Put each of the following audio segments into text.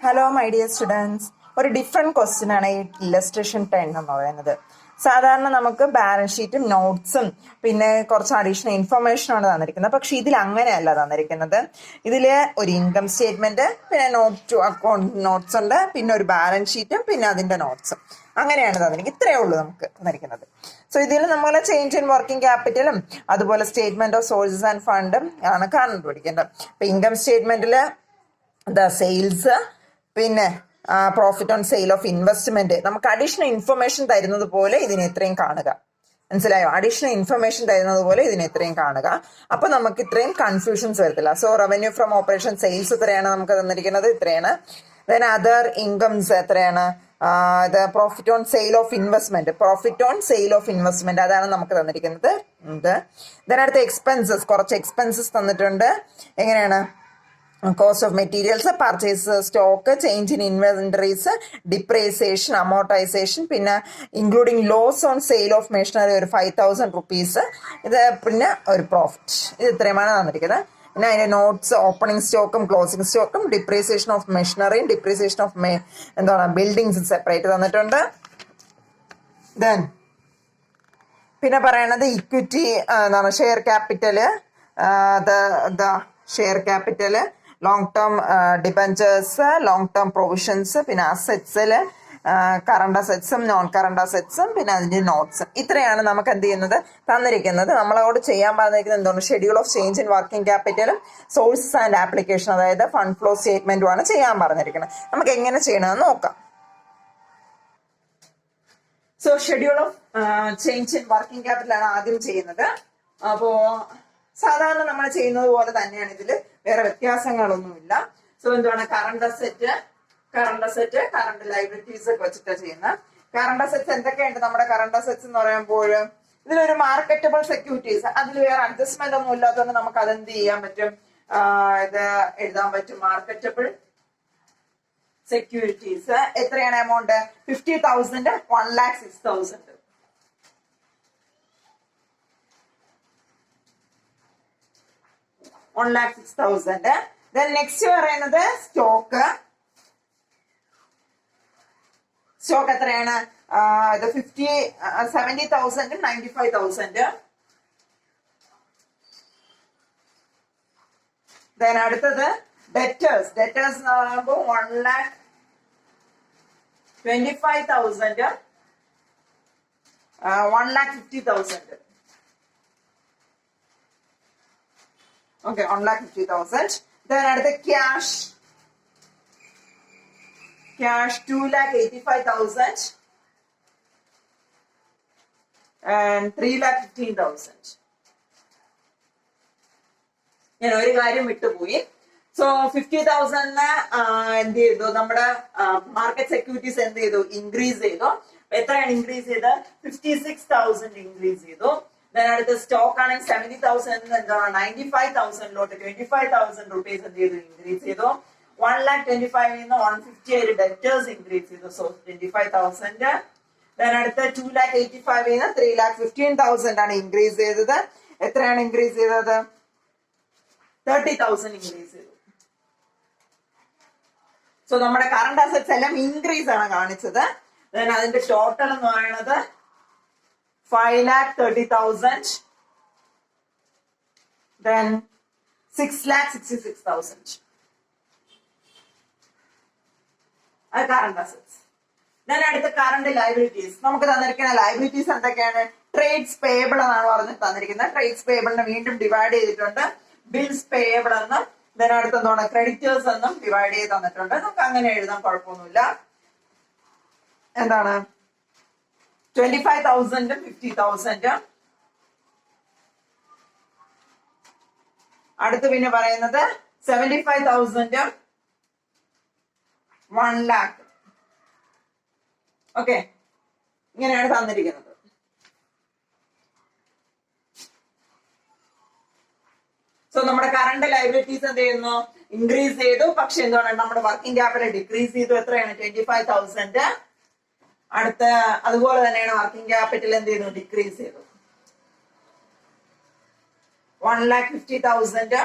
Hello my dear students, ഒരു different question ആണ് ഈ ഇല്ലസ്ട്രേഷൻ 10 എന്ന് പറയുന്നത്. സാധാരണ നമുക്ക് ബാലൻസ് ഷീറ്റും നോട്ട്സും പിന്നെ കുറച്ച് അഡീഷണൽ ഇൻഫർമേഷനാണ് തന്നിരിക്കുന്നത്. പക്ഷെ ഇതിൽ അങ്ങനെയല്ല തന്നിരിക്കുന്നത്. ഇതിൽ ഒരു ഇൻകം സ്റ്റേറ്റ്മെന്റ്, പിന്നെ നോട്ട് ടു അക്കൗണ്ട് നോട്ട്സ് ഉണ്ട്, പിന്നെ ഒരു ബാലൻസ് ഷീറ്റും പിന്നെ അതിന്റെ നോട്ട്സും. അങ്ങനെയാണ് തന്നിരിക്കുന്നത്. ഇത്രയേ ഉള്ളൂ നമുക്ക് തന്നിരിക്കുന്നത്. സോ ഇതിൽ നമ്മൾ ചേഞ്ച് ഇൻ വർക്കിംഗ് ക്യാപിറ്റലും അതുപോലെ സ്റ്റേറ്റ്മെന്റ് ഓഫ് സോഴ്സസ് ആൻഡ് ഫണ്ടും ആണ് കണ്ടുപിടിക്കേണ്ടത്. ഇപ്പൊ ഇൻകം സ്റ്റേറ്റ്മെന്റിൽ സെയിൽസ്, പിന്നെ profit on sale of investment, നമുക്ക് അഡീഷണൽ ഇൻഫർമേഷൻ തരുന്നത് പോലെ ഇതിനെ ഇത്രയും കാണുക. മനസ്സിലായോ? അഡീഷണൽ ഇൻഫർമേഷൻ തരുന്നത് പോലെ ഇതിനെ ഇത്രയും കാണുക. അപ്പൊ നമുക്ക് ഇത്രയും കൺഫ്യൂഷൻസ് വരത്തില്ല. So revenue from operation sales ഇത്രയാണ് നമുക്ക് തന്നിരിക്കുന്നത്, ഇത്രയാണ്. ദെൻ അതർ ഇൻകംസ് എത്രയാണ്? Profit on sale of investment, അതാണ് നമുക്ക് തന്നിരിക്കുന്നത്. ദെൻ അടുത്ത എക്സ്പെൻസസ്, കുറച്ച് എക്സ്പെൻസസ് തന്നിട്ടുണ്ട്. എങ്ങനെയാണ്? Cost of materials, purchase stock, change in inventories, depreciation, amortisation, പിന്നെ including loss on sale of machinery ഒരു 5,000 റുപ്പീസ്. ഇത് പിന്നെ ഒരു പ്രോഫിറ്റ്. ഇത് ഇത്രയുമാണ് തന്നിരിക്കുന്നത്. പിന്നെ അതിന്റെ നോട്ട്സ് ഓപ്പണിംഗ് സ്റ്റോക്കും ക്ലോസിംഗ് സ്റ്റോക്കും, ഡിപ്രീസിയേഷൻ ഓഫ് മെഷീനറിയും ഡിപ്രീസിയേഷൻ ഓഫ് ബിൽഡിങ്സും സെപ്പറേറ്റ് തന്നിട്ടുണ്ട്. ദെൻ പിന്നെ പറയണത് equity share capital, share capital, long term debentures, long term provisions, പിന്നെ അസെറ്റ്സില് കറണ്ട് അസെറ്റ്സും നോൺ കറണ്ട് അസെറ്റ്സും, പിന്നെ അതിന്റെ നോട്ട്സും. ഇത്രയാണ് നമുക്ക് എന്ത് ചെയ്യുന്നത് തന്നിരിക്കുന്നത്. നമ്മളോട് ചെയ്യാൻ പറഞ്ഞിരിക്കുന്നത് എന്താണ്? Schedule of change in working ക്യാപിറ്റലും സോഴ്സസ് ആൻഡ് ആപ്ലിക്കേഷൻ, അതായത് ഫണ്ട് ഫ്ലോ സ്റ്റേറ്റ്മെന്റും ആണ് ചെയ്യാൻ പറഞ്ഞിരിക്കുന്നത്. നമുക്ക് എങ്ങനെ ചെയ്യണമെന്ന് നോക്കാം. So schedule of change in working capital ആണ് ആദ്യം ചെയ്യുന്നത്. അപ്പോ സാധാരണ നമ്മൾ ചെയ്യുന്നത് പോലെ തന്നെയാണ്. ഇതിൽ വേറെ വ്യത്യാസങ്ങളൊന്നുമില്ല. സോ എന്താണ്? കറണ്ട് അസെറ്റ്, കറണ്ട് ലൈബിലിറ്റീസ് ഒക്കെ വെച്ചിട്ടാണ് ചെയ്യുന്നത്. കറണ്ട് അസെറ്റ്സ് എന്തൊക്കെയുണ്ട്? നമ്മുടെ കറണ്ട് അസെറ്റ്സ് എന്ന് പറയുമ്പോൾ ഇതിലൊരു മാർക്കറ്റബിൾ സെക്യൂരിറ്റീസ്, അതിൽ വേറെ അഡ്ജസ്റ്റ്മെന്റ് ഒന്നും ഇല്ലാത്തതുകൊണ്ട് നമുക്ക് അതെന്ത് ചെയ്യാൻ പറ്റും? ഇത് എഴുതാൻ പറ്റും. മാർക്കറ്റബിൾ സെക്യൂരിറ്റീസ് എത്രയാണ് എമൗണ്ട്? 50,000, 1,06,000. Then next പറയുന്നത് സ്റ്റോക്ക് എത്രയാണ്? ഇത് 70,000, 95,000. Then അടുത്തത് ഡെറ്റേഴ്സ് എന്ന് പറയുമ്പോൾ 1,25,000, 1,50,000. Okay, 1,50,000. Then അടുത്ത ക്യാഷ് 2,85,000 and 3,15,000. ഞാൻ ഒരു കാര്യം വിട്ടുപോയി. സോ 50,000 എന്ത് ചെയ്തു? നമ്മുടെ മാർക്കറ്റ് സെക്യൂരിറ്റീസ് എന്ത് ചെയ്തു? ഇൻക്രീസ് ചെയ്തു. എത്രയാണ് ഇൻക്രീസ് ചെയ്ത്? 56,000 ഇൻക്രീസ് ചെയ്തു. അടുത്ത സ്റ്റോക്ക് ആണെങ്കിൽ 70,000 എന്താണ് 95,000 25,000 റുപ്പീസ് എന്ത് ചെയ്തു? ഇൻക്രീസ് ചെയ്തു. 1,25,000 150 ഡെറ്റേഴ്സ് ഇൻക്രീസ് ചെയ്തു. സോ 25,000. അടുത്ത 2,85,000 3,15,000 ആണ് ഇൻക്രീസ് ചെയ്തത്. എത്രയാണ് ഇൻക്രീസ് ചെയ്തത്? 30,000 ഇൻക്രീസ് ചെയ്തു. സോ നമ്മുടെ കറണ്ട് അസറ്റ്സ് എല്ലാം ഇൻക്രീസ് ആണ് കാണിച്ചത്. അതിന്റെ ടോട്ടൽ എന്ന് പറയുന്നത് 5,30,000, then 6,66,000. അത് കറണ്ട് അസറ്റ്സ്. then അടുത്ത കറണ്ട് ലയബിലിറ്റീസ്. നമുക്ക് തന്നിരിക്കുന്ന ലയബിലിറ്റീസ് എന്തൊക്കെയാണ്? ട്രേഡ്സ് പേയബിൾ എന്നാണ് പറഞ്ഞിട്ട് തന്നിരിക്കുന്നത്. ട്രേഡ്സ് പേയബിളിനെ വീണ്ടും ഡിവൈഡ് ചെയ്തിട്ടുണ്ട്. ബിൽസ് പേയബിൾ എന്നും then അടുത്ത എന്താണ്? ക്രെഡിറ്റേഴ്സ് എന്നും ഡിവൈഡ് ചെയ്ത് തന്നിട്ടുണ്ട്. നമുക്ക് അങ്ങനെ എഴുതാൻ കുഴപ്പമൊന്നുമില്ല. എന്താണ്? 25,000, 50,000. അടുത്ത് പിന്നെ പറയുന്നത് 75,000, 1 lakh. ഓക്കെ, ഇങ്ങനെയാണ് തന്നിരിക്കുന്നത്. സോ നമ്മുടെ കറണ്ട് ലയബിലിറ്റീസ് എന്ത് ചെയ്യുന്നു? ഇൻക്രീസ് ചെയ്തു. പക്ഷെ എന്താണ്? നമ്മുടെ വർക്കിംഗ് ക്യാപിറ്റൽ ഡിക്രീസ് ചെയ്തു. എത്രയാണ്? 25,000. അടുത്ത അതുപോലെ തന്നെയാണ് വർക്കിംഗ് ക്യാപിറ്റൽ എന്ത് ചെയ്തു? ഡിക്രീസ് ചെയ്തു. 1,50,000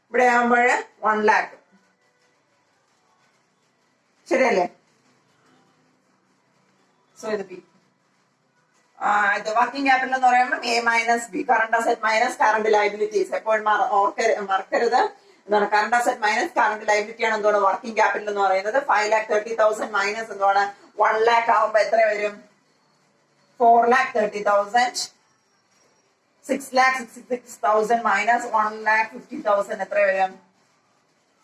ഇവിടെ ആകുമ്പോൾ 1 lakh. ശരിയല്ലേ? സോ ഇത് ബി. ഇത് വർക്കിംഗ് ക്യാപിറ്റൽ എന്ന് പറയുമ്പോൾ A minus B, current asset minus current liabilities. എപ്പോഴും മറക്കരുത്, എന്താണ് current asset minus current liability ആണ് എന്താണ് വർക്കിംഗ് ക്യാപിറ്റൽ എന്ന് പറയുന്നത്. 5,30,000 മൈനസ് എന്താണ് 1 lakh ആവുമ്പോ എത്ര വരും? 4,30,000. 6,66,000 മൈനസ് 1,50,000 എത്ര വരും?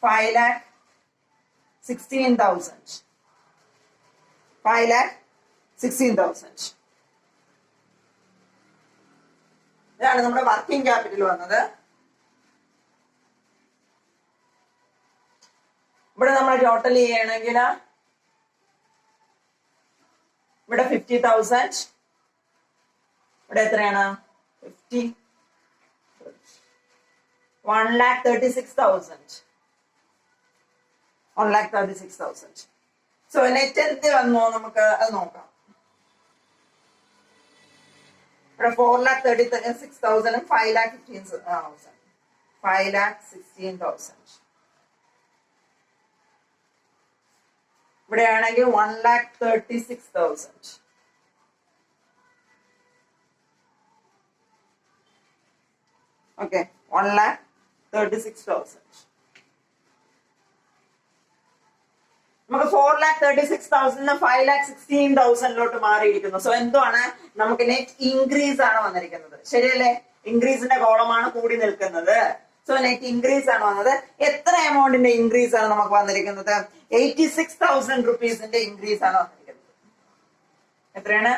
5,16,000. 5,16,000. ഇതാണ് നമ്മുടെ വർക്കിംഗ് ക്യാപിറ്റൽ വന്നത്. ഇവിടെ നമ്മൾ ടോട്ടൽ ചെയ്യണമെങ്കിൽ ഇവിടെ 50,000, ഇവിടെ എത്രയാണ്? 50, 1,36,000. 1,36,000. സോ നെറ്റ് എന്ത് വന്നോ നമുക്ക് അത് നോക്കാം. ഇവിടെ 4,36,000 5,15,000. 5,16,000. ഇവിടെയാണെങ്കിൽ 1,36,000. ഓക്കെ, 1,36,000. നമുക്ക് 4,36,000 5,16,000 മാറിയിരിക്കുന്നു. സോ എന്താണ് നമുക്ക് നെറ്റ് ഇൻക്രീസ് ആണ് വന്നിരിക്കുന്നത്. ശരിയല്ലേ? ഇൻക്രീസിന്റെ കോളമാണ് കൂടി നിൽക്കുന്നത്. സോ നെറ്റ് ഇൻക്രീസ് ആണ് വന്നത്. എത്ര എമൗണ്ടിന്റെ ഇൻക്രീസ് ആണ് നമുക്ക് വന്നിരിക്കുന്നത്? 86,000 റുപ്പീസിന്റെ ഇൻക്രീസ് ആണ് വന്നിരിക്കുന്നത്. എത്രയാണ്?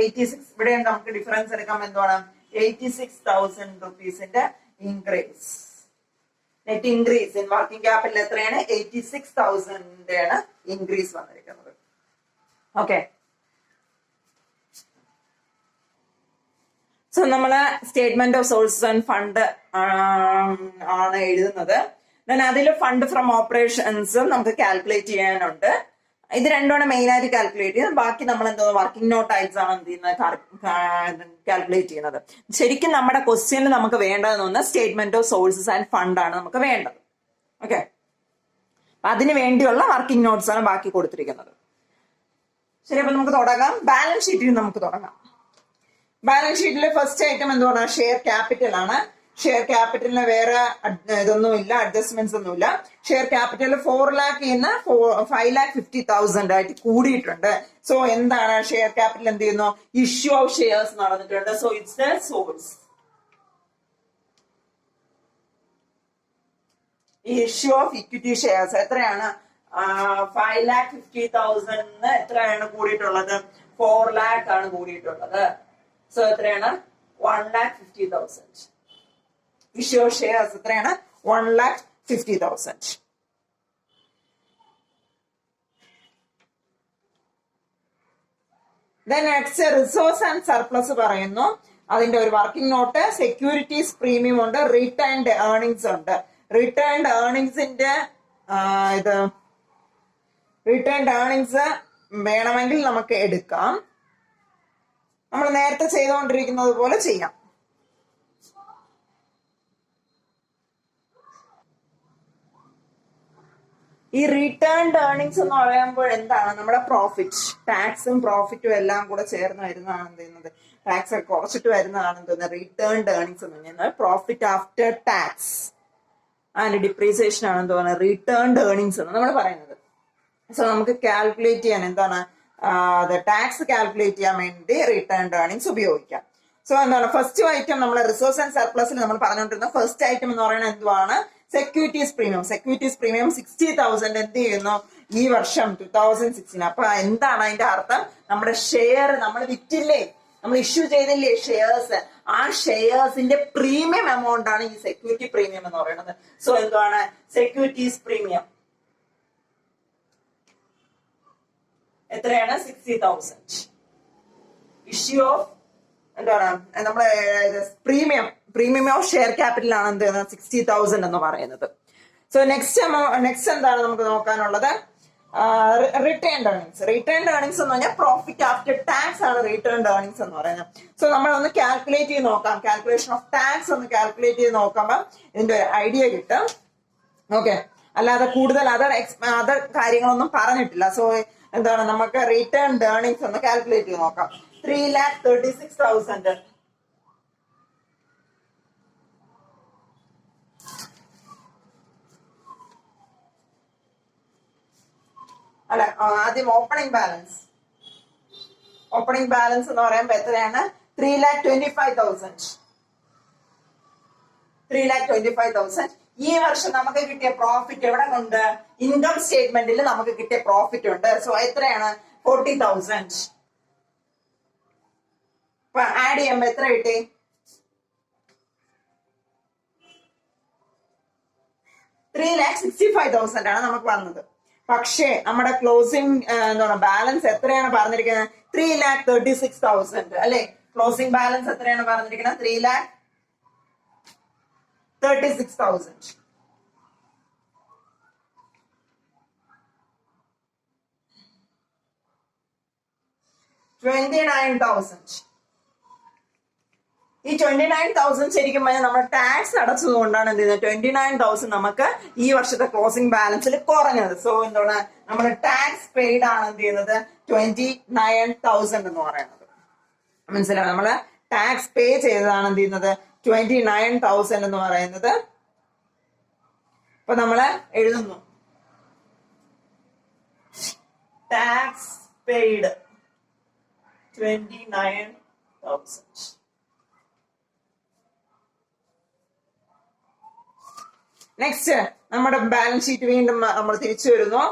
86. ഇവിടെ നമുക്ക് ഡിഫറൻസ് എടുക്കാം. എന്താണ് 86,000 റുപ്പീസിന്റെ increase. Net increase in working capital എത്രയാണ്? 86,000 ആണ് ഇൻക്രീസ് വന്നിരിക്കുന്നത്. ഓക്കെ, സോ നമ്മള് statement of sources and fund ആണ് എഴുതുന്നത്. അതിൽ ഫണ്ട് ഫ്രം ഓപ്പറേഷൻസും നമുക്ക് കാൽക്കുലേറ്റ് ചെയ്യാനുണ്ട്. ഇത് രണ്ടുമാണ് മെയിൻ ആയിട്ട് കാൽക്കുലേറ്റ് ചെയ്യുന്നത്. ബാക്കി നമ്മൾ എന്തോ വർക്കിംഗ് നോട്ട് ആയിട്ടാണ് എന്ത് ചെയ്യുന്നത് കാൽക്കുലേറ്റ് ചെയ്യുന്നത്. ശരിക്കും നമ്മുടെ ക്വസ്റ്റ്യനിൽ നമുക്ക് വേണ്ടതെന്ന് statement of sources and fund ആണ് നമുക്ക് വേണ്ടത്. ഓക്കെ, അതിന് വേണ്ടിയുള്ള വർക്കിംഗ് നോട്ട്സ് ആണ് ബാക്കി കൊടുത്തിരിക്കുന്നത്. ശരി, അപ്പൊ നമുക്ക് തുടങ്ങാം. ബാലൻസ് ഷീറ്റിൽ നമുക്ക് തുടങ്ങാം. ബാലൻസ് ഷീറ്റിലെ ഫസ്റ്റ് ഐറ്റം എന്തുവാണ്? ഷെയർ ക്യാപിറ്റൽ ആണ്. ഷെയർ ക്യാപിറ്റലിന് വേറെ ഇതൊന്നുമില്ല, അഡ്ജസ്റ്റ്മെന്റ്സ് ഒന്നുമില്ല. ഷെയർ ക്യാപിറ്റൽ 4 lakh 5,50,000 ആയിട്ട് കൂടിയിട്ടുണ്ട്. സോ എന്താണ് ഷെയർ ക്യാപിറ്റൽ എന്ത് ചെയ്യുന്നു? ഇഷ്യൂ ഓഫ് ഷെയർസ് നടന്നിട്ടുണ്ട്. So it's A source. Issue of equity shares എത്രയാണ്? 5,50,000 എത്രയാണ് കൂടിയിട്ടുള്ളത്? 4 lakh ആണ് കൂടിയിട്ടുള്ളത്. സോ എത്രയാണ്? 1,50,000. ഇഷ്യൂ ഓഫ് ഷെയർസ് എത്രയാണ്? 1,50,000. നെക്സ്റ്റ് റിസോഴ്സ് ആൻഡ് സർപ്ലസ് പറയുന്നു. അതിന്റെ ഒരു വർക്കിംഗ് നോട്ട്. സെക്യൂരിറ്റീസ് പ്രീമിയം ഉണ്ട്, റിട്ടേൺഡ് ഏർണിങ്സ് ഉണ്ട്. റിട്ടേൺഡ് ഏർണിങ്സിന്റെ റിട്ടേൺഡ് ഏർണിങ്സ് വേണമെങ്കിൽ നമുക്ക് എടുക്കാം. നമ്മൾ നേരത്തെ ചെയ്തുകൊണ്ടിരിക്കുന്നത് പോലെ ചെയ്യാം. ഈ റിട്ടേൺഡ് ഏർണിങ്സ് എന്ന് പറയുമ്പോൾ എന്താണ്? നമ്മുടെ പ്രോഫിറ്റ്, ടാക്സും പ്രോഫിറ്റും എല്ലാം കൂടെ ചേർന്ന് വരുന്നതാണ് എന്ത് ചെയ്യുന്നത്? ടാക്സ് ഒക്കെ കുറച്ചിട്ട് വരുന്നതാണ് എന്തെന്ന്? റിട്ടേൺഡ് ഏർണിങ്സ് എന്ന് പറയുന്നത്. Profit after tax and depreciation ആണ് എന്ത് പറയുന്നത്? റിട്ടേൺഡ് ഏർണിങ്സ് എന്ന് നമ്മൾ പറയുന്നത്. സോ നമുക്ക് കാൽക്കുലേറ്റ് ചെയ്യാൻ എന്താണ്? ടാക്സ് കാൽക്കുലേറ്റ് ചെയ്യാൻ വേണ്ടി റിട്ടേൺഡ് ഏർണിങ്സ് ഉപയോഗിക്കാം. സോ എന്താണ് ഫസ്റ്റ് ഐറ്റം? നമ്മൾ റിസോഴ്സ് ആൻഡ് സർപ്ലസിൽ നമ്മൾ പറഞ്ഞുകൊണ്ടിരുന്ന ഫസ്റ്റ് ഐറ്റം എന്ന് പറയുന്നത് എന്തുവാണ്? Securities premium. സെക്യൂരിറ്റീസ് പ്രീമിയം 60,000 എന്ത് ചെയ്യുന്നു ഈ വർഷം 2016. അപ്പൊ എന്താണ് അതിന്റെ അർത്ഥം? നമ്മുടെ ഷെയർ നമ്മൾ വിറ്റില്ലേ, നമ്മൾ ഇഷ്യൂ ചെയ്തില്ലേ ഷെയർസ്, ആ ഷെയർസിന്റെ പ്രീമിയം എമൗണ്ട് ആണ് ഈ സെക്യൂരിറ്റി പ്രീമിയം എന്ന് പറയുന്നത്. സോ എന്താണ് സെക്യൂരിറ്റീസ് പ്രീമിയം? എത്രയാണ്? 60,000. ഇഷ്യൂ ഓഫ് എന്താണ് നമ്മുടെ പ്രീമിയം ഓഫ് ഷെയർ ക്യാപിറ്റൽ ആണ് എന്ത് 60,000 എന്ന് പറയുന്നത്. സോ നെക്സ്റ്റ് എന്താണ് നമുക്ക് നോക്കാനുള്ളത്? Returned earnings. റിട്ടേൺഡ് ഏർണിങ്സ് എന്ന് പറഞ്ഞാൽ പ്രോഫിറ്റ് ആഫ്റ്റർ ടാക്സ് ആണ് റിട്ടേൺഡ് ഏർണിങ്സ് എന്ന് പറയുന്നത്. സോ നമ്മൾ ഒന്ന് കാൽക്കുലേറ്റ് ചെയ്ത് നോക്കാം. കാൽക്കുലേഷൻ ഓഫ് ടാക്സ് ഒന്ന് കാൽക്കുലേറ്റ് ചെയ്ത് നോക്കുമ്പോൾ ഇതിന്റെ ഒരു ഐഡിയ കിട്ടും. ഓക്കെ, അല്ലാതെ കൂടുതൽ അതർ കാര്യങ്ങളൊന്നും പറഞ്ഞിട്ടില്ല. സോ എന്താണ് നമുക്ക് റിട്ടേൺ ഏർണിങ്സ് ഒന്ന് കാൽക്കുലേറ്റ് ചെയ്ത് നോക്കാം. 3,36,000 അല്ല, ആദ്യം ഓപ്പണിംഗ് ബാലൻസ് എന്ന് പറയുമ്പോൾ എത്രയാണ്? 3,25,000. 3,25,000. ഈ വർഷം നമുക്ക് കിട്ടിയ പ്രോഫിറ്റ് എവിടെ കൊണ്ട്? ഇൻകം സ്റ്റേറ്റ്മെന്റിൽ നമുക്ക് കിട്ടിയ പ്രോഫിറ്റ് ഉണ്ട്. സോ എത്രയാണ്? 40,000. അപ്പൊ ആഡ് ചെയ്യുമ്പോ എത്ര കിട്ടി? 3,65,000 ആണ് നമുക്ക് വന്നത്. പക്ഷേ നമ്മുടെ ക്ലോസിംഗ് എന്താണ് ബാലൻസ് എത്രയാണ് പറഞ്ഞിരിക്കുന്നത്? 3,36,000 അല്ലെ? ക്ലോസിംഗ് ബാലൻസ് എത്രയാണ് പറഞ്ഞിരിക്കുന്നത്? 3,36,000. 29,000. ഈ 29,000 ശരിക്കും പറഞ്ഞാൽ നമ്മൾ ടാക്സ് അടച്ചത് കൊണ്ടാണ് എന്ത് ചെയ്യുന്നത്? 29,000 നമുക്ക് ഈ വർഷത്തെ ക്ലോസിംഗ് ബാലൻസിൽ കുറഞ്ഞത്. സോ എന്താണ് നമ്മൾ ടാക്സ് പെയ്ഡ് ആണ് എന്ത് ചെയ്യുന്നത്? 29,000 എന്ന് പറയുന്നത്. മനസ്സിലാവും? നമ്മള് ടാക്സ് പേ ചെയ്തതാണ് എന്ത് ചെയ്യുന്നത്? 29,000 എന്ന് പറയുന്നത്. അപ്പൊ നമ്മള് എഴുതുന്നു ടാക്സ് പെയ്ഡ് 29,000. നെക്സ്റ്റ് നമ്മുടെ ബാലൻസ് ഷീറ്റ് വീണ്ടും നമ്മൾ തിരിച്ചു വരുന്നു.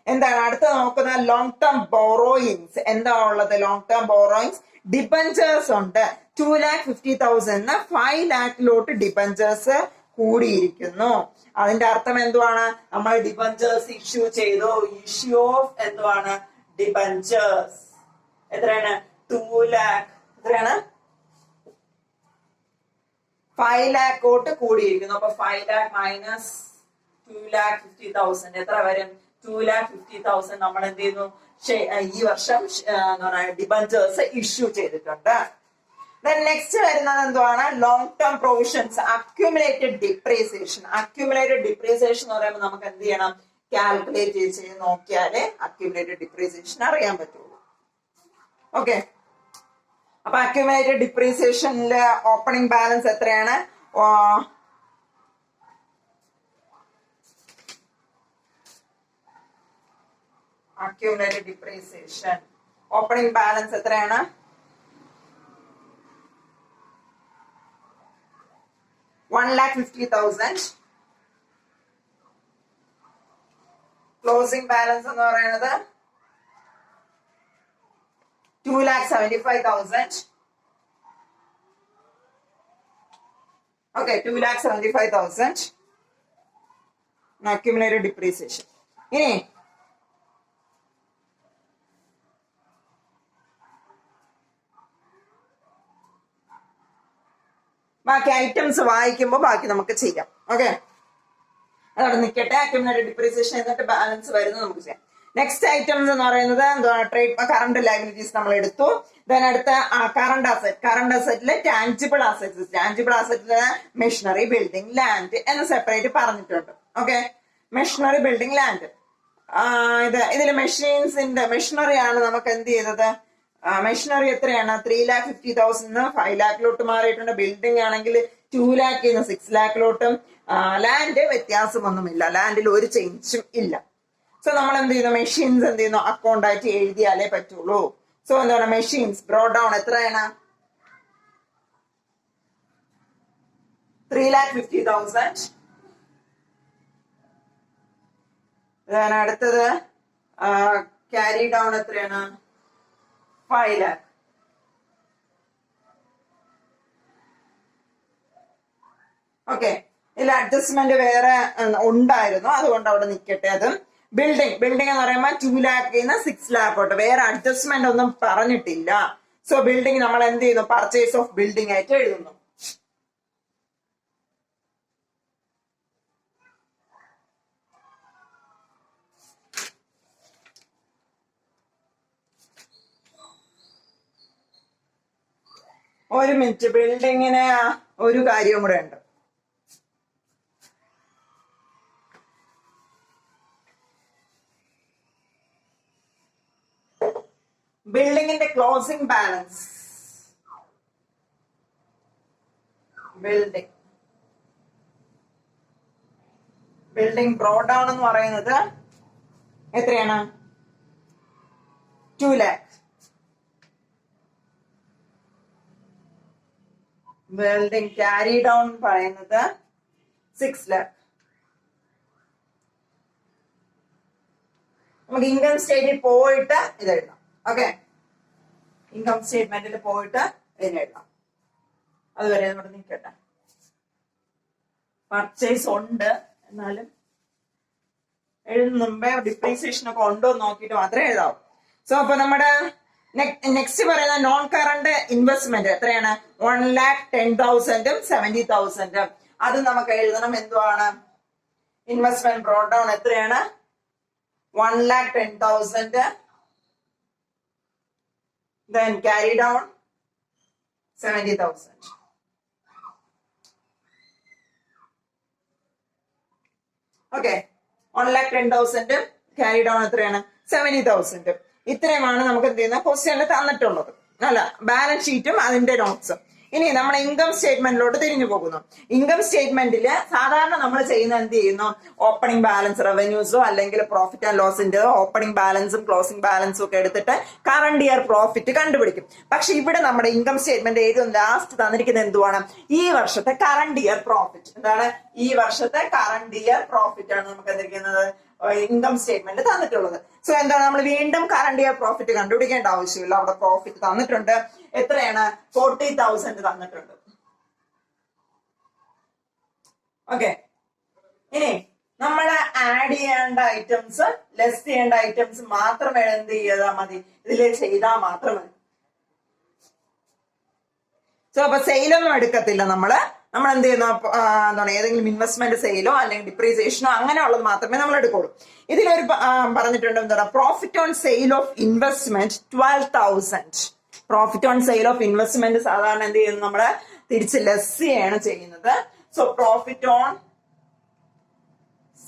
എന്താണ് അടുത്ത നോക്കുന്ന? Long term borrowings. എന്താ ഉള്ളത്? ലോങ് ടേം ബോറോയിങ്സ് ഡിബഞ്ചേഴ്സ് ഉണ്ട്. 2,50,000 5 lakhലോട്ട് ഡിബഞ്ചേഴ്സ് കൂടിയിരിക്കുന്നു. അതിന്റെ അർത്ഥം എന്തുവാണ്? നമ്മൾ ഡിബഞ്ചേഴ്സ് ഇഷ്യൂ ചെയ്തു. ഇഷ്യൂ ഓഫ് എന്തുവാണ്? ഡിബഞ്ചേഴ്സ്. എത്രയാണ്? 2 lakh. എത്രയാണ്? 5 lakhലോട്ട് കൂടിയിരിക്കുന്നു. അപ്പൊ 5 lakh മൈനസ് 2,50,000 എത്ര വരും? 2,50,000 നമ്മൾ എന്ത് ചെയ്യുന്നു? ഈ വർഷം ഡിബഞ്ചേഴ്സ് ഇഷ്യൂ ചെയ്തിട്ടുണ്ട്. നെക്സ്റ്റ് വരുന്നത് എന്തുവാണ്? Long term provisions accumulated depreciation. Accumulated depreciation എന്ന് പറയുമ്പോൾ നമുക്ക് എന്ത് ചെയ്യണം? കാൽക്കുലേറ്റ് ചെയ്ത് നോക്കിയാലേ അക്യുമുലേറ്റഡ് ഡിപ്രീസിയേഷൻ അറിയാൻ പറ്റുള്ളൂ. ഓക്കെ, അപ്പൊ അക്യുമുലേറ്റഡ് ഡിപ്രീസിയേഷനിലെ ഓപ്പണിംഗ് ബാലൻസ് എത്രയാണ്? അക്യുമുലേറ്റഡ് ഡിപ്രീസിയേഷൻ ഓപ്പണിംഗ് ബാലൻസ് എത്രയാണ്? 1,50,000. ക്ലോസിംഗ് ബാലൻസ് എന്ന് പറയുന്നത് 2,75,000. Okay, 2,75,000 accumulated depreciation. ഇനി ബാക്കി ഐറ്റംസ് വായിക്കുമ്പോൾ ബാക്കി നമുക്ക് ചെയ്യാം. ഓക്കെ, അതവിടെ നിൽക്കട്ടെ. അക്യുമുലേറ്റഡ് ഡിപ്രീസിയേഷൻ എന്നിട്ട് ബാലൻസ് വരുന്നത് നമുക്ക് ചെയ്യാം. നെക്സ്റ്റ് ഐറ്റംസ് എന്ന് പറയുന്നത് എന്താണ്? ട്രേഡ് കറണ്ട് ലയബിലിറ്റീസ് നമ്മൾ എടുത്തു. ദെൻ അടുത്ത കറണ്ട് അസറ്റ്. കറണ്ട് അസറ്റില് ടാഞ്ചിബിൾ അസറ്റ്സ്. ടാഞ്ചിബിൾ അസറ്റില് മെഷീനറി, ബിൽഡിംഗ്, ലാൻഡ് എന്ന് സെപ്പറേറ്റ് പറഞ്ഞിട്ടുണ്ട്. Okay, machinery, building, land. ഇതില് മെഷീനറി ആണ് നമുക്ക് എന്ത് ചെയ്തത്? മെഷീനറി എത്രയാണ്? 3,50,000 5 lakhലോട്ട് മാറിയിട്ടുണ്ട്. ബിൽഡിംഗ് ആണെങ്കിൽ 2 lakh 6 lakhലോട്ടും. ലാൻഡ് വ്യത്യാസമൊന്നുമില്ല, ലാൻഡിൽ ഒരു ചേഞ്ചും ഇല്ല. സോ നമ്മൾ എന്ത് ചെയ്യുന്നു? മെഷീൻസ് എന്ത് ചെയ്യുന്നു? അക്കൗണ്ട് ആയിട്ട് എഴുതിയാലേ പറ്റുള്ളൂ. സോ എന്താണ്? മെഷീൻസ് ബ്രോഡ് ഡൗൺ എത്രയാണ്? 3,50,000. അടുത്തത് ക്യാരി ഡൗൺ എത്രയാണ്? 5 lakh. ഓക്കെ, ഇതിൽ അഡ്ജസ്റ്റ്മെന്റ് വേറെ ഉണ്ടായിരുന്നു, അതുകൊണ്ട് അവിടെ നിൽക്കട്ടെ. അത് ബിൽഡിംഗ് എന്ന് പറയുമ്പോൾ 2 lakh 6 lakh വേറെ അഡ്ജസ്റ്റ്മെന്റ് ഒന്നും പറഞ്ഞിട്ടില്ല. സോ ബിൽഡിംഗ് നമ്മൾ എന്ത് ചെയ്യുന്നു? പർച്ചേസ് ഓഫ് ബിൽഡിംഗ് ആയിട്ട് എഴുതുന്നു. ഒരു മിനിറ്റ്, ബിൽഡിങ്ങിന് ഒരു കാര്യം കൂടെ ഉണ്ട്. ബിൽഡിങ്ങിന്റെ closing balance, building broad down എന്ന് പറയുന്നത് എത്രയാണ്? 2 lakh. ബിൽഡിംഗ് ക്യാരി ഡൗൺ പറയുന്നത് 6 lakh. നമുക്ക് ഇൻകം സ്റ്റേറ്റിൽ പോയിട്ട് ഇത് എഴുതാം. ഓക്കെ, ഇൻകം സ്റ്റേറ്റ്മെന്റിൽ പോയിട്ട് ഇതിന് എഴുതാം. അതുവരെ ഇവിടെ നിൽക്കട്ടെ. പർച്ചേസ് ഉണ്ട്, എന്നാലും എഴുതുന്ന മുമ്പേ ഡിപ്രീസിയേഷൻ ഒക്കെ ഉണ്ടോ എന്ന് നോക്കിയിട്ട് മാത്രമേ എഴുതാവൂ. സോ അപ്പൊ നമ്മുടെ നെക്സ്റ്റ് പറയുന്ന നോൺ കറണ്ട് ഇൻവെസ്റ്റ്മെന്റ് എത്രയാണ്? 1,10,000 70,000. അത് നമുക്ക് എഴുതണം. എന്തുവാണ്? ഇൻവെസ്റ്റ്മെന്റ് ബ്രോഡ് ഡൗൺ എത്രയാണ്? 1,10,000. Then carry down 70,000. Okay, 1,10,000 carry down എത്രയാണ്? 70,000. ഇത്രയുമാണ് നമുക്ക് എന്ത് ചെയ്യുന്ന ക്വസ്റ്റ്യനിൽ തന്നിട്ടുള്ളത്. അല്ല, ബാലൻസ് ഷീറ്റും അതിന്റെ നോട്ട്സും. ഇനി നമ്മൾ ഇൻകം സ്റ്റേറ്റ്മെന്റിലോട്ട് തിരിഞ്ഞു പോകുന്നു. ഇൻകം സ്റ്റേറ്റ്മെന്റിൽ സാധാരണ നമ്മൾ ചെയ്യുന്ന എന്ത് ചെയ്യുന്നു? ഓപ്പണിംഗ് ബാലൻസ് റവന്യൂസോ അല്ലെങ്കിൽ പ്രോഫിറ്റ് ആൻഡ് ലോസിന്റെ ഓപ്പണിംഗ് ബാലൻസും ക്ലോസിംഗ് ബാലൻസും ഒക്കെ എടുത്തിട്ട് കറണ്ട് ഇയർ പ്രോഫിറ്റ് കണ്ടുപിടിക്കും. പക്ഷെ ഇവിടെ നമ്മുടെ ഇൻകം സ്റ്റേറ്റ്മെന്റ് ഏറ്റവും ലാസ്റ്റ് തന്നിരിക്കുന്നത് എന്തുവാണ്? ഈ വർഷത്തെ കറണ്ട് ഇയർ പ്രോഫിറ്റ്. എന്താണ്? ഈ വർഷത്തെ കറണ്ട് ഇയർ പ്രോഫിറ്റ് ആണ് നമുക്ക് എന്തിരിക്കുന്നത് ഇൻകം സ്റ്റേറ്റ്മെന്റ് തന്നിട്ടുള്ളത്. സോ എന്താണ്? നമ്മൾ വീണ്ടും കറണ്ട് ഇയർ പ്രോഫിറ്റ് കണ്ടുപിടിക്കേണ്ട ആവശ്യമില്ല. അവിടെ പ്രോഫിറ്റ് തന്നിട്ടുണ്ട്. എത്രയാണ്? 40,000 തന്നിട്ടുണ്ട്. ഓക്കെ, ഇനി നമ്മൾ ആഡ് ചെയ്യേണ്ട ഐറ്റംസ്, ലെസ് ചെയ്യേണ്ട ഐറ്റംസ് മാത്രം എന്ത് ചെയ്താൽ മതി? ഇതിൽ ചെയ്താൽ മാത്രം മതി. സോ അപ്പൊ സെയിലൊന്നും എടുക്കത്തില്ല നമ്മൾ എന്ത് ചെയ്യുന്നു? എന്താണ്, ഏതെങ്കിലും ഇൻവെസ്റ്റ്മെന്റ് സെയിലോ അല്ലെങ്കിൽ ഡിപ്രീസിയേഷനോ അങ്ങനെയുള്ളത് മാത്രമേ നമ്മൾ എടുക്കുള്ളൂ. ഇതിലൊരു പറഞ്ഞിട്ടുണ്ട് എന്താണ്? Profit on sale of investment 12,000. Profit on sale of investment സാധാരണ എന്ത് ചെയ്യുന്നു? നമ്മള് തിരിച്ച് ലെസ് ചെയ്യാണ് ചെയ്യുന്നത്. So profit on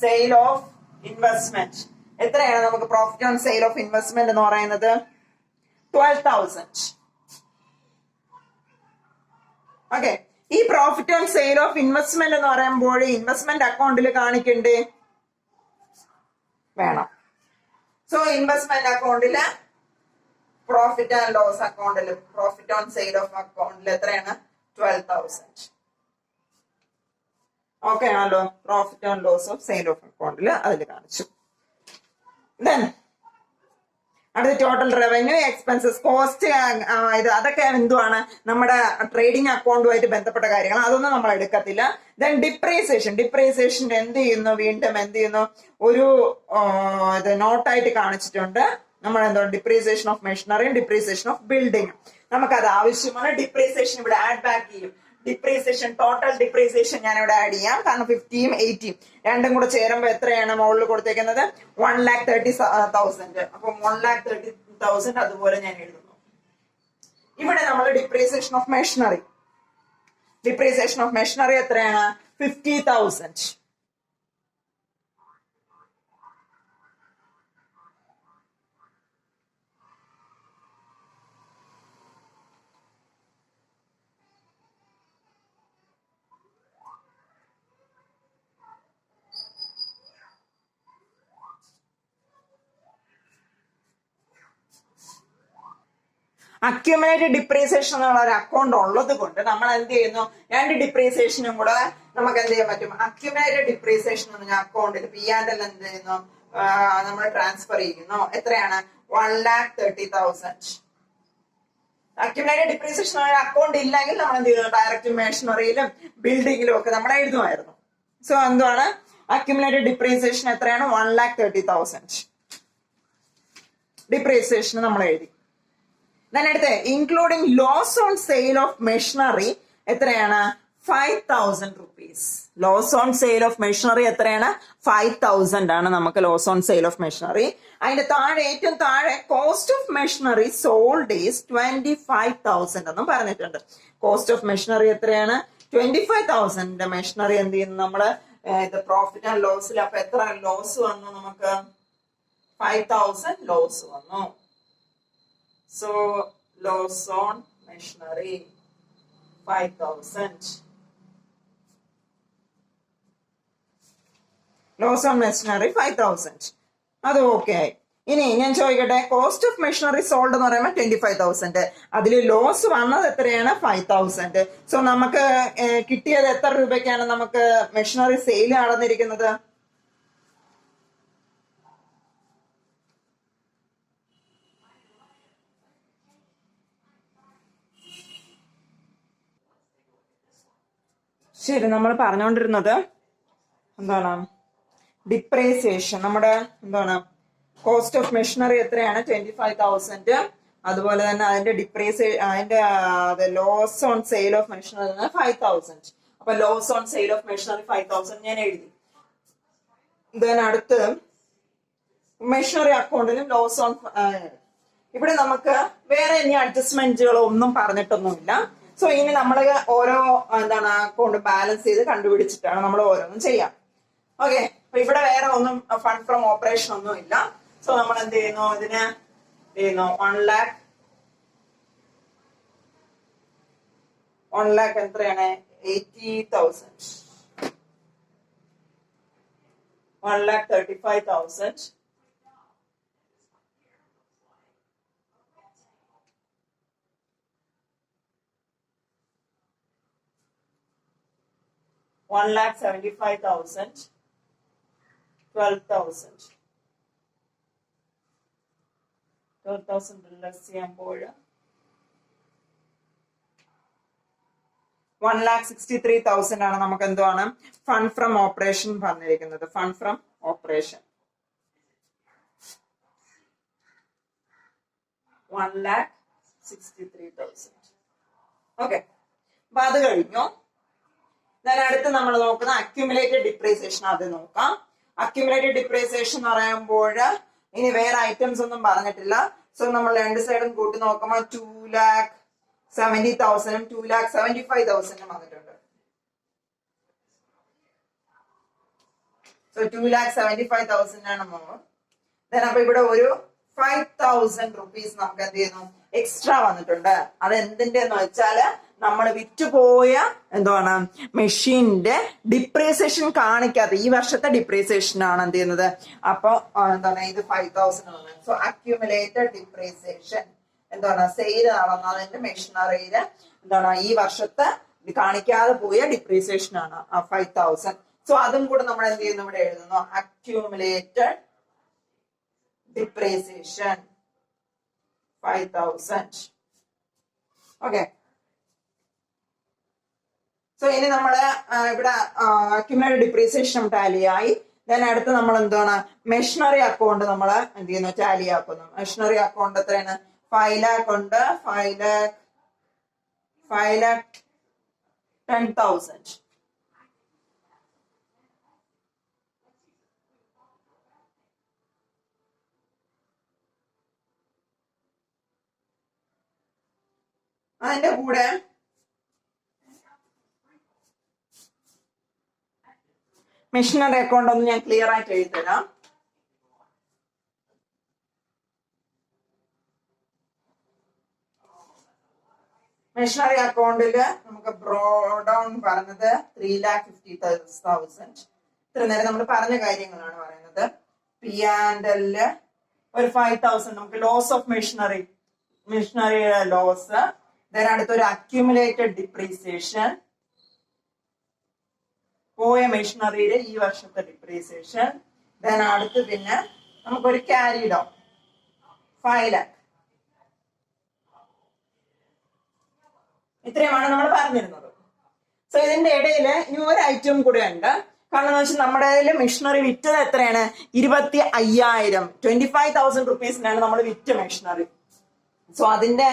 sale of investment എത്രയാണ്? നമുക്ക് profit on sale of investment എന്ന് പറയുന്നത് 12,000. ഓക്കെ, ഈ profit on sale of investment എന്ന് പറയുമ്പോൾ ഇൻവെസ്റ്റ്മെന്റ് അക്കൗണ്ടിൽ കാണിക്കണ്ടേ? വേണം. സോ ഇൻവെസ്റ്റ്മെന്റ് അക്കൗണ്ടില് പ്രോഫിറ്റ് ആൻഡ് ലോസ് അക്കൗണ്ടിൽ പ്രോഫിറ്റ് ഓൺ സെയിൽ ഓഫ് അക്കൗണ്ടിൽ എത്രയാണ്? 12,000. ഓക്കെ ആണല്ലോ. Profit on loss of sale of അക്കൗണ്ടിൽ അതിൽ കാണിച്ചു. ദെൻ അടുത്ത ടോട്ടൽ റവന്യൂ, എക്സ്പെൻസസ്, കോസ്റ്റ്, ഇത് അതൊക്കെ എന്തുവാണ്? നമ്മുടെ ട്രേഡിംഗ് അക്കൗണ്ടുമായിട്ട് ബന്ധപ്പെട്ട കാര്യങ്ങൾ. അതൊന്നും നമ്മൾ എടുക്കത്തില്ല. ദെൻ ഡിപ്രീസിയേഷൻ എന്ത് ചെയ്യുന്നു? വീണ്ടും എന്ത് ചെയ്യുന്നു? ഒരു ഇത് നോട്ടായിട്ട് കാണിച്ചിട്ടുണ്ട്. നമ്മൾ എന്തോ ഡിപ്രീസിയേഷൻ ഓഫ് മെഷീനറിയും ഡിപ്രീസിയേഷൻ ഓഫ് ബിൽഡിംഗും നമുക്കത് ആവശ്യമാണ്. ഡിപ്രീസിയേഷൻ ഇവിടെ ആഡ് ബാക്ക് ചെയ്യും. ഡിപ്രീസിയേഷൻ, ടോട്ടൽ ഡിപ്രീസിയേഷൻ ഞാൻ ഇവിടെ ആഡ് ചെയ്യാം. കാരണം 50യും 80യും രണ്ടും കൂടെ ചേരുമ്പോൾ എത്രയാണ് മുകളിൽ കൊടുത്തേക്കുന്നത്? 1,30,000. അപ്പം 1,30,000 അതുപോലെ ഞാൻ എഴുതുന്നു. ഇവിടെ നമ്മൾ ഡിപ്രീസിയേഷൻ ഓഫ് മെഷീനറി എത്രയാണ്? 50,000. അക്യുമുലേറ്റഡ് ഡിപ്രീസിയേഷൻ എന്നുള്ള ഒരു അക്കൗണ്ട് ഉള്ളത് കൊണ്ട് നമ്മൾ എന്ത് ചെയ്യുന്നു? രണ്ട് ഡിപ്രീസിയേഷനും കൂടെ നമുക്ക് എന്ത് ചെയ്യാൻ പറ്റും? അക്യുമുലേറ്റഡ് ഡിപ്രീസിയേഷൻ എന്ന് പറഞ്ഞ അക്കൗണ്ടിൽ P&L എന്ത് ചെയ്യുന്നു? നമ്മൾ ട്രാൻസ്ഫർ ചെയ്യുന്നു. എത്രയാണ്? 1,30,000. അക്യുമുലേറ്റഡ് ഡിപ്രീസിയേഷൻ അക്കൗണ്ട് ഇല്ലെങ്കിൽ നമ്മൾ എന്ത് ചെയ്യുന്നു? ഡയറക്റ്റ് മെഷീനറിയിലും ബിൽഡിങ്ങിലും ഒക്കെ നമ്മൾ എഴുതുമായിരുന്നു. സോ എന്താണ്? അക്യുമുലേറ്റഡ് ഡിപ്രീസിയേഷൻ എത്രയാണ്? 1,30,000 ഡിപ്രീസിയേഷൻ നമ്മൾ എഴുതി. അടുത്ത് including loss on sale of machinery എത്രയാണ്? 5,000 rupees. Loss on sale of machinery എത്രയാണ്? 5,000 ആണ് നമുക്ക് loss on sale of machinery. അതിന്റെ താഴെ ഏറ്റവും താഴെ cost of machinery sold is 25,000 എന്നും പറഞ്ഞിട്ടുണ്ട്. കോസ്റ്റ് ഓഫ് മെഷീനറി എത്രയാണ്? 25,000 മെഷീനറി എന്ത് ചെയ്യുന്നു? നമ്മള് ഇത് പ്രോഫിറ്റ് ആൻഡ് ലോസിൽ അപ്പൊ എത്ര ലോസ് വന്നു? നമുക്ക് 5,000 ലോസ് വന്നു. So Lawson Machinery 5,000. Lawson Machinery 5,000. അത് ഓക്കെ ആയി. ഇനി ഞാൻ ചോദിക്കട്ടെ, കോസ്റ്റ് ഓഫ് മെഷീനറി സോൾഡ് എന്ന് പറയുമ്പോൾ 25,000. അതിൽ ലോസ് വന്നത് എത്രയാണ്? 5,000. സോ നമുക്ക് കിട്ടിയത് എത്ര രൂപയ്ക്കാണ് നമുക്ക് മെഷീനറി സെയിൽ നടന്നിരിക്കുന്നത്? ശരി, നമ്മൾ പറഞ്ഞുകൊണ്ടിരുന്നത് എന്താണ്? ഡിപ്രീസിയേഷൻ. നമ്മുടെ എന്താണ് കോസ്റ്റ് ഓഫ് മെഷീനറി എത്രയാണ്? 25,000. അതുപോലെ തന്നെ അതിന്റെ അതിന്റെ loss on sale of machinery 5,000. അപ്പൊ loss on sale of machinery 5,000 ഞാൻ എഴുതി. ദെൻ അടുത്ത് മെഷീനറി അക്കൗണ്ടിലും ലോസ് ഓൺ. ഇവിടെ നമുക്ക് വേറെ ഇനി അഡ്ജസ്റ്റ്മെന്റുകളോ ഒന്നും പറഞ്ഞിട്ടൊന്നുമില്ല. സോ ഇനി നമ്മൾ ഓരോ എന്താണ് അക്കൗണ്ട് ബാലൻസ് ചെയ്ത് കണ്ടുപിടിച്ചിട്ടാണ് നമ്മൾ ഓരോന്നും ചെയ്യാം. ഓക്കെ, അപ്പൊ ഇവിടെ വേറെ ഒന്നും ഫണ്ട് ഫ്രം ഓപ്പറേഷൻ ഒന്നും ഇല്ല. സോ നമ്മൾ എന്ത് ചെയ്യുന്നു? ഇതിന് 1 lakh എത്രയാണ്? 80,000. 1,35,000. 1,75,000. 12,000. 12,000 ലെസ് ചെയ്യുമ്പോൾ 1,63,000 ആണ് നമുക്ക് എന്താണ് ഫണ്ട് ഫ്രം ഓപ്പറേഷൻ പറഞ്ഞിരിക്കുന്നത്. Fund from operation 1,63,000. ഓക്കെ, അപ്പൊ അത് കഴിഞ്ഞു. അടുത്ത് നമ്മൾ നോക്കുന്ന അക്യുമുലേറ്റഡ് ഡിപ്രീസിയേഷൻ. അത് നോക്കാം. അക്യുമുലേറ്റഡ് ഡിപ്രീസിയേഷൻ എന്ന് പറയുമ്പോൾ ഇനി വേറെ ഐറ്റംസ് ഒന്നും പറഞ്ഞിട്ടില്ല. സോ നമ്മൾ രണ്ട് സൈഡും കൂട്ടി നോക്കുമ്പോൾ 2,70,000 2,75,000 വന്നിട്ടുണ്ട്. സോ 2,75,000 ആണ് മോർ. അപ്പൊ ഇവിടെ ഒരു 5,000 rupees നമുക്ക് എന്ത് ചെയ്യുന്നു? എക്സ്ട്രാ വന്നിട്ടുണ്ട്. അത് എന്തിന്റെ എന്ന് വെച്ചാല് നമ്മൾ വിറ്റുപോയ എന്താണ് മെഷീന്റെ ഡിപ്രീസിയേഷൻ കാണിക്കാത്ത ഈ വർഷത്തെ ഡിപ്രീസിയേഷൻ ആണ് എന്ത് ചെയ്യുന്നത്. അപ്പൊ എന്താണ് ഇത് 5,000 ആണ്. സോ അക്യുമുലേറ്റഡ് ഡിപ്രീസിയേഷൻ എന്താണ് സെയിൽ നടന്നതിന്റെ മെഷീനറിയില് എന്താണ് ഈ വർഷത്തെ കാണിക്കാതെ പോയ ഡിപ്രീസിയേഷൻ ആണ് ആ 5,000. സോ അതും കൂടെ നമ്മൾ എന്ത് ചെയ്യുന്നു? ഇവിടെ എഴുതുന്നു അക്യുമുലേറ്റഡ് ഡിപ്രീസിയേഷൻ 5,000. ഓക്കെ, സോ ഇനി നമ്മള് ഇവിടെ അക്യുമുലേറ്റഡ് ഡിപ്രീസിയേഷൻ ടാലി ആയി. ദെൻ അടുത്ത് നമ്മൾ എന്താണ് മെഷീനറി അക്കൗണ്ട് നമ്മൾ എന്ത് ചെയ്യുന്നു? ടാലി ആക്കുന്നു. മെഷീനറി അക്കൗണ്ട് എത്രയാണ്? 5 lakh ഉണ്ട്. 5,10,000. അതിന്റെ കൂടെ മെഷീനറി അക്കൗണ്ട് ഒന്ന് ഞാൻ ക്ലിയർ ആയിട്ട് എഴുതരാം. മെഷീനറി അക്കൗണ്ടില് നമുക്ക് ബ്രോ ഡൗൺ പറഞ്ഞത് 3,50,000. ഇത്ര നേരം നമ്മൾ പറഞ്ഞ കാര്യങ്ങളാണ് പറയുന്നത്. പി ആൻഡ് എല്ല് ഒരു 5,000 നമുക്ക് ലോസ് ഓഫ് മെഷീനറിയുടെ ലോസ്. അടുത്തൊരു അക്യുമുലേറ്റഡ് ഡിപ്രീസിയേഷൻ, പോയ മെഷീനറിയുടെ ഈ വർഷത്തെ ഡിപ്രീസിയേഷൻ. അടുത്ത് പിന്നെ നമുക്കൊരു ക്യാരി ഡൗൺ 5 lakh. ഇത്രയുമാണ് നമ്മൾ പറഞ്ഞിരുന്നത്. സോ ഇതിന്റെ ഇടയിൽ ഇനി ഒരു ഐറ്റം കൂടെ ഉണ്ട്. കാരണം എന്ന് വെച്ചാൽ നമ്മുടെ മെഷീനറി വിറ്റത് എത്രയാണ്? 25,000 25,000 rupeesനാണ് നമ്മൾ വിറ്റ മെഷീനറി. സോ അതിന്റെ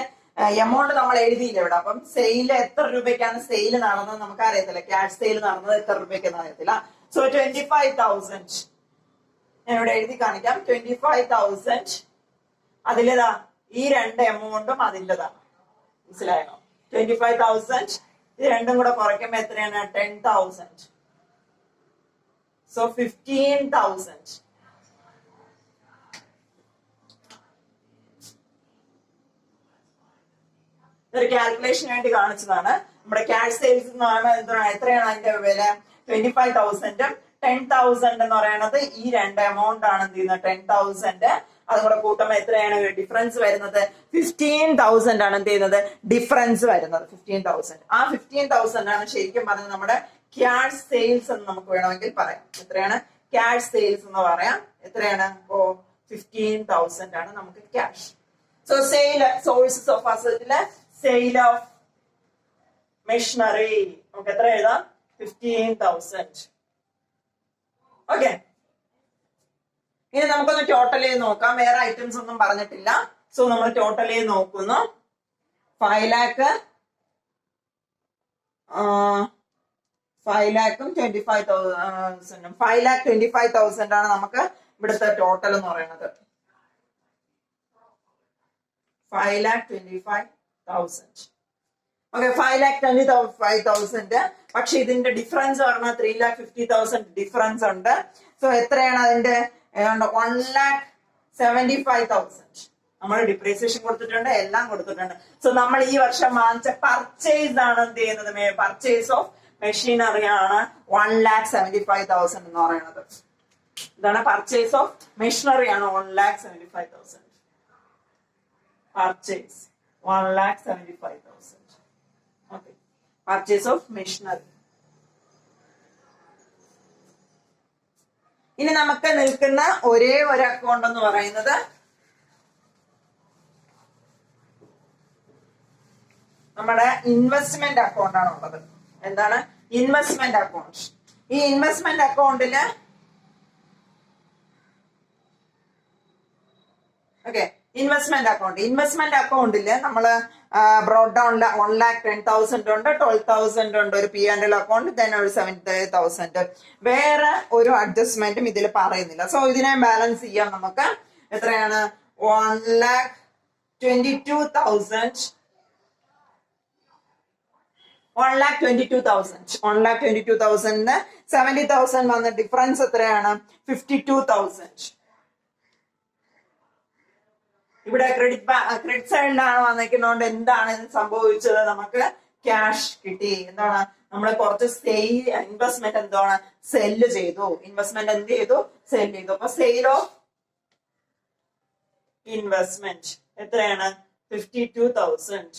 എമൗണ്ട് നമ്മൾ എഴുതിയില്ല ഇവിടെ. അപ്പം സെയിൽ എത്ര രൂപയ്ക്കാണ് സെയിൽ നടന്നത് നമുക്ക് അറിയത്തില്ല. ക്യാഷ് സെയിൽ നടന്നത് എത്ര രൂപയ്ക്കെന്ന് അറിയത്തില്ല. സോ 25,000 ഞാൻ ഇവിടെ എഴുതി കാണിക്കാം. 25,000 അതിലേതാ ഈ രണ്ട് എമൗണ്ടും അതിൻ്റെതാണ്. മനസ്സിലായോ? 25,000 ഇത് രണ്ടും കൂടെ കുറയ്ക്കുമ്പോ എത്രയാണ്? 10,000. സോ 15,000. ഇതൊരു കാൽക്കുലേഷന് വേണ്ടി കാണിച്ചതാണ്. നമ്മുടെ ക്യാഷ് സെയിൽസ് എന്ന് പറയുമ്പോൾ എത്രയാണ് അതിന്റെ വില? 25,000 10,000 എന്ന് പറയുന്നത് ഈ രണ്ട് എമൗണ്ട് ആണ് എന്ത് ചെയ്യുന്നത്? 10,000 അതും കൂടെ കൂട്ടുമ്പോൾ എത്രയാണ് ഡിഫറൻസ് വരുന്നത്? 15,000 ആണ് എന്ത് ചെയ്യുന്നത്? ഡിഫറൻസ് വരുന്നത് 15,000. ആ 15,000 ആണ് ശരിക്കും പറഞ്ഞത് നമ്മുടെ ക്യാഷ് സെയിൽസ് എന്ന് നമുക്ക് വേണമെങ്കിൽ പറയാം. എത്രയാണ് ക്യാഷ് സെയിൽസ് എന്ന് പറയാം? എത്രയാണ്? 15,000 ആണ് നമുക്ക് cash. So sale sources of അസറ്റില് സെയിൽ ഓഫ് മെഷീനറി നമുക്ക് എത്ര എഴുതാം? 15,000. ഓക്കെ, ഇനി നമുക്കൊന്ന് ടോട്ടൽ ചെയ്ത് നോക്കാം. വേറെ ഐറ്റംസ് ഒന്നും പറഞ്ഞിട്ടില്ല. സോ നമ്മൾ ടോട്ടൽ ചെയ്ത് നോക്കുന്നു. 5 lakh 5,25,000 5,25,000 ആണ് നമുക്ക് ഇവിടുത്തെ ടോട്ടൽ എന്ന് പറയുന്നത്. 5,25,000. ഓക്കെ, 5,25,000. പക്ഷെ ഇതിന്റെ ഡിഫറൻസ് പറഞ്ഞാൽ 3,50,000 ഡിഫറൻസ് ഉണ്ട്. സോ എത്രയാണ് അതിന്റെ? 1,75,000. നമ്മൾ ഡിപ്രീസിയേഷൻ കൊടുത്തിട്ടുണ്ട്, എല്ലാം കൊടുത്തിട്ടുണ്ട്. സോ നമ്മൾ ഈ വർഷം വാങ്ങിച്ച പർച്ചേസ് ആണ് എന്ത് ചെയ്യുന്നത്? പർച്ചേസ് ഓഫ് മെഷീനറി ആണ് 1,75,000 എന്ന് പറയുന്നത്. ഇതാണ് പർച്ചേസ് ഓഫ് മെഷീനറി ആണ് 1,75,000. Purchase 1,75,000. Okay, purchase of machinery. ഇനി നമുക്ക് നിൽക്കുന്ന ഒരേ ഒരു അക്കൗണ്ട് എന്ന് പറയുന്നത് നമ്മുടെ ഇൻവെസ്റ്റ്മെന്റ് അക്കൗണ്ട് ആണ് ഉള്ളത്. എന്താണ്? Investment account. ഈ ഇൻവെസ്റ്റ്മെന്റ് അക്കൗണ്ടില് ഓക്കെ, ഇൻവെസ്റ്റ്മെന്റ് അക്കൗണ്ടില് നമ്മള് ബ്രോഡ് ഡൗണില് 1,10,000 ഉണ്ട്, 12,000 ഉണ്ട് ഒരു P&L അക്കൗണ്ട്, ദെൻ ഒരു 70,000. വേറെ ഒരു അഡ്ജസ്റ്റ്മെന്റും ഇതിൽ പറയുന്നില്ല. സോ ഇതിനെ ബാലൻസ് ചെയ്യാം നമുക്ക്. എത്രയാണ്? 1,22,000 1,22,000 70,000 വന്ന ഡിഫറൻസ് എത്രയാണ്? 52,000. ഇവിടെ ക്രെഡിറ്റ് സൈഡിലാണ് വന്നിരിക്കുന്നതുകൊണ്ട് എന്താണ് സംഭവിച്ചത്? നമുക്ക് ക്യാഷ് കിട്ടി. എന്താണ്? നമ്മൾ കുറച്ച് ഇൻവെസ്റ്റ്മെന്റ് എന്താണ്? സെല്ല് ചെയ്തു. ഇൻവെസ്റ്റ്മെന്റ് എന്ത് ചെയ്തു? സെല്ല് ചെയ്തു. അപ്പൊ സെയിൽ ഓഫ് ഇൻവെസ്റ്റ്മെന്റ് എത്രയാണ്? 52,000.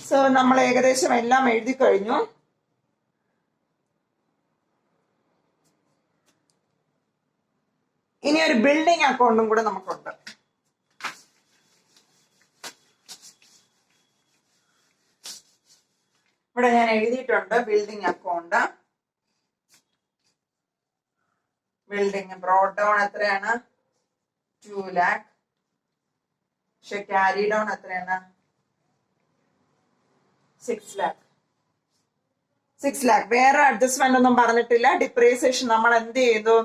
സോ നമ്മൾ ഏകദേശം എല്ലാം എഴുതി കഴിഞ്ഞു. ഇനി ഒരു ബിൽഡിംഗ് അക്കൗണ്ടും കൂടെ നമുക്കുണ്ട്. ഇവിടെ ഞാൻ എഴുതിയിട്ടുണ്ട് building account. Building broad down എത്രയാണ്? 2 lakh. പക്ഷെ ക്യാരി ഡൗൺ എത്രയാണ്? 6 lakh. വേറെ അഡ്ജസ്റ്റ്മെന്റ് ഒന്നും പറഞ്ഞിട്ടില്ല. ഡിപ്രീസിയേഷൻ നമ്മൾ എന്ത് ചെയ്തു?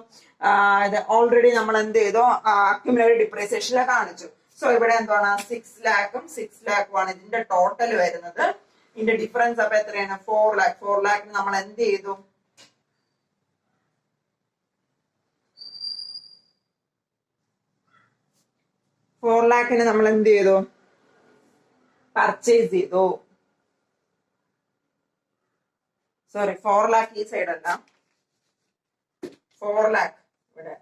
ഇത് ഓൾറെഡി നമ്മൾ എന്ത് ചെയ്തു? അക്യുമുലേറ്റഡ് ഡിപ്രീസിയേഷനിൽ കാണിച്ചു. സോ ഇവിടെ എന്താണ്? 6 lakhും 6 lakhും ആണ് ഇതിന്റെ ടോട്ടൽ വരുന്നത്. ഇതിന്റെ ഡിഫറൻസ് അപ്പൊ എത്രയാണ്? 4 lakh. 4 lakhന് നമ്മൾ എന്ത് ചെയ്തു? നമ്മൾ എന്ത് ചെയ്തു? പർച്ചേസ് ചെയ്തു. സോറി, 4 lakh ഈ സൈഡ് അല്ല, 4 lakh ഇവിടെ.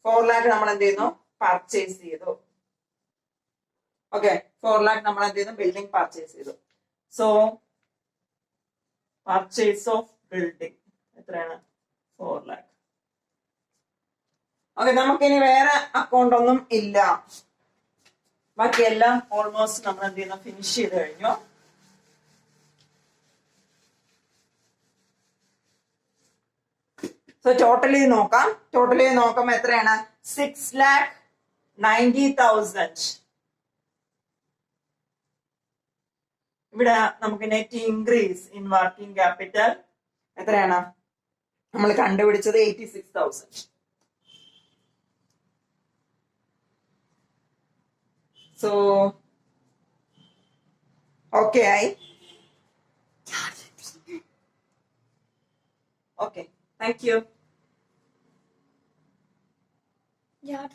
4 lakh നമ്മൾ എന്ത് ചെയ്യുന്നു? പർച്ചേസ് ചെയ്തു. ഓക്കെ, 4 lakh നമ്മൾ എന്ത് ചെയ്യുന്നു? ബിൽഡിംഗ് പർച്ചേസ് ചെയ്തു. സോ പർച്ചേസ് ഓഫ് ബിൽഡിംഗ് എത്രയാണ്? 4 lakh. ഓക്കെ, നമുക്കിനി വേറെ അക്കൗണ്ട് ഒന്നും ഇല്ല. ബാക്കിയെല്ലാം ഓൾമോസ്റ്റ് നമ്മൾ എന്ത് ചെയ്യുന്നു? ഫിനിഷ് ചെയ്ത് കഴിഞ്ഞു. സോ ടോട്ടലി നോക്കാം എത്രയാണ്? 6,90,000. ഇവിടെ നമുക്ക് net increase in working capital എത്രയാണ്? നമ്മൾ കണ്ടുപിടിച്ചത് 86,000. സോ ഓക്കെ ആയി. Okay, thank you. Yeah.